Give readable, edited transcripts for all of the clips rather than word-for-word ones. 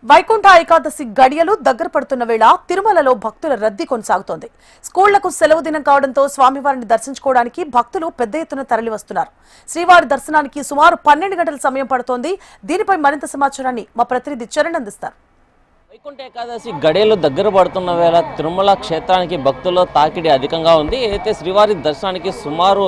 వైకుంఠ ఏకాదశి గడియలు దగ్గర పడుతున్న వేళ తిరుమలలో భక్తుల రద్దీ కొనసాగుతోంది. స్కూళ్లకు సెలవు దినం కావడంతో స్వామివారిని దర్శించుకోవడానికి భక్తులు పెద్ద ఎత్తున తరలివస్తున్నారు. శ్రీవారి దర్శనానికి సుమారు 12 గంటల సమయం పడుతోంది. దీనిపై మరింత సమాచారాన్ని మా ప్రతినిధి చరణ్ అందిస్తారు. వైకుంఠ ఏకాదశి గడియలు దగ్గర పడుతున్న వేళ తిరుమల క్షేత్రానికి భక్తుల తాకిడి అధికంగా ఉంది. అయితే శ్రీవారి దర్శనానికి సుమారు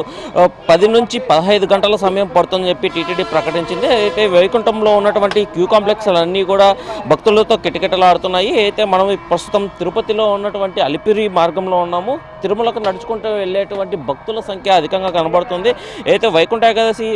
10 నుంచి 15 గంటల సమయం పడుతుందని చెప్పి టీటీడీ ప్రకటించింది. అయితే వైకుంఠంలో ఉన్నటువంటి క్యూ కాంప్లెక్స్లు అన్నీ కూడా భక్తులతో కిటకిటలాడుతున్నాయి. అయితే మనం ప్రస్తుతం తిరుపతిలో ఉన్నటువంటి అలిపిరి మార్గంలో ఉన్నాము. తిరుమలకు నడుచుకుంటూ వెళ్ళేటువంటి భక్తుల సంఖ్య అధికంగా కనబడుతుంది. అయితే వైకుంఠ ఏకాదశి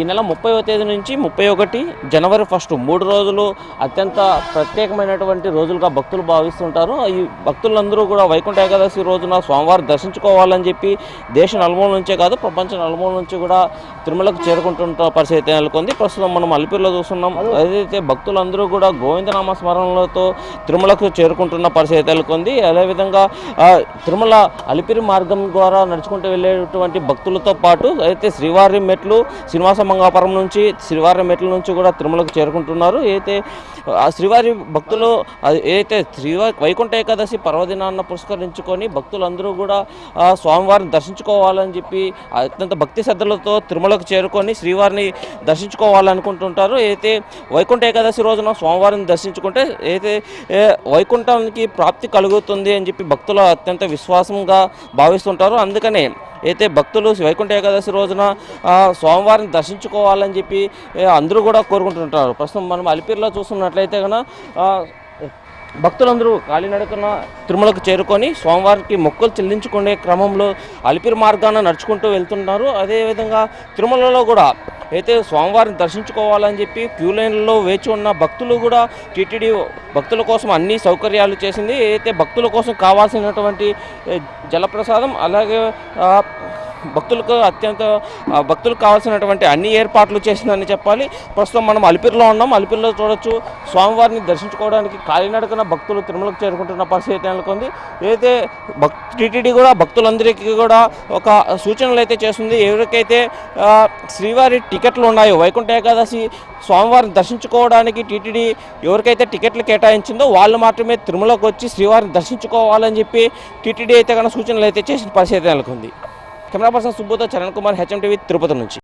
ఈ నెల 30వ తేదీ నుంచి 31 జనవరి 1 3 రోజులు అత్యంత ప్రత్యేకమైనటువంటి రోజులుగా భక్తులు భావిస్తుంటారు. ఈ భక్తులందరూ కూడా వైకుంఠ ఏకాదశి రోజున స్వామివారిని దర్శించుకోవాలని చెప్పి దేశ నలుమూల నుంచే కాదు ప్రపంచ నలుమూల నుంచి కూడా తిరుమలకు చేరుకుంటున్న పరిస్థితి నెలకొంది. ప్రస్తుతం మనం అలిపిరిలో చూస్తున్నాం. ఏదైతే భక్తులందరూ కూడా గోవిందనామ స్మరణలతో తిరుమలకు చేరుకుంటున్న పరిస్థితి నెలకొంది. అదేవిధంగా తిరుమల అలిపిరి మార్గం ద్వారా నడుచుకుంటూ వెళ్ళేటువంటి భక్తులతో పాటు అయితే శ్రీవారి మెట్లు శ్రీనివాస మంగాపురం నుంచి శ్రీవారి మెట్ల నుంచి కూడా తిరుమలకు చేరుకుంటున్నారు. అయితే ఆ శ్రీవారి భక్తులు ఏదైతే వైకుంఠ ఏకాదశి పర్వదినాన్ని పురస్కరించుకొని భక్తులందరూ కూడా స్వామివారిని దర్శించుకోవాలని చెప్పి అత్యంత భక్తి శ్రద్ధలతో తిరుమలకు చేరుకొని శ్రీవారిని దర్శించుకోవాలనుకుంటుంటారు. అయితే వైకుంఠ ఏకాదశి రోజున స్వామివారిని దర్శించుకుంటే అయితే వైకుంఠానికి ప్రాప్తి కలుగుతుంది అని చెప్పి భక్తులు అత్యంత విశ్వాసంగా భావిస్తుంటారు. అందుకనే అయితే భక్తులు వైకుంఠ ఏకాదశి రోజున స్వామివారిని దర్శించుకోవాలని చెప్పి అందరూ కూడా కోరుకుంటుంటారు. ప్రస్తుతం మనం అలిపిరిలో చూస్తున్నట్లయితే కనుక భక్తులందరూ కాలినడకన తిరుమలకు చేరుకొని స్వామివారికి మొక్కులు చెల్లించుకునే క్రమంలో అలిపిరి మార్గాన నడుచుకుంటూ వెళ్తున్నారు. అదేవిధంగా తిరుమలలో కూడా అయితే స్వామివారిని దర్శించుకోవాలని చెప్పి క్యూ లైన్లలో వేచి ఉన్న భక్తులు కూడా టీటీడీ భక్తుల కోసం అన్ని సౌకర్యాలు చేసింది. అయితే భక్తుల కోసం కావాల్సినటువంటి జలప్రసాదం అలాగే భక్తులకు కావాల్సినటువంటి అన్ని ఏర్పాట్లు చేసిందని చెప్పాలి. ప్రస్తుతం మనం అలిపిరిలో ఉన్నాం. అలిపిరిలో చూడొచ్చు స్వామివారిని దర్శించుకోవడానికి కాలినడకన భక్తులు తిరుమలకు చేరుకుంటున్న పరిస్థితి నెలకొంది. అయితే టీటీడీ కూడా భక్తులందరికీ కూడా ఒక సూచనలు అయితే చేస్తుంది. ఎవరికైతే శ్రీవారి టికెట్లు ఉన్నాయో వైకుంఠ ఏకాదశి స్వామివారిని దర్శించుకోవడానికి టీటీడీ ఎవరికైతే టికెట్లు కేటాయించిందో వాళ్ళు మాత్రమే తిరుమలకు వచ్చి శ్రీవారిని దర్శించుకోవాలని చెప్పి టీటీడీ అయితే కనుక సూచనలు అయితే చేసిన పరిస్థితి నెలకొంది. కెమెరా పర్సన్ సుబ్బుతో చరణ్ కుమార్, హెచ్ఎం టీవీ, తిరుపతి నుంచి.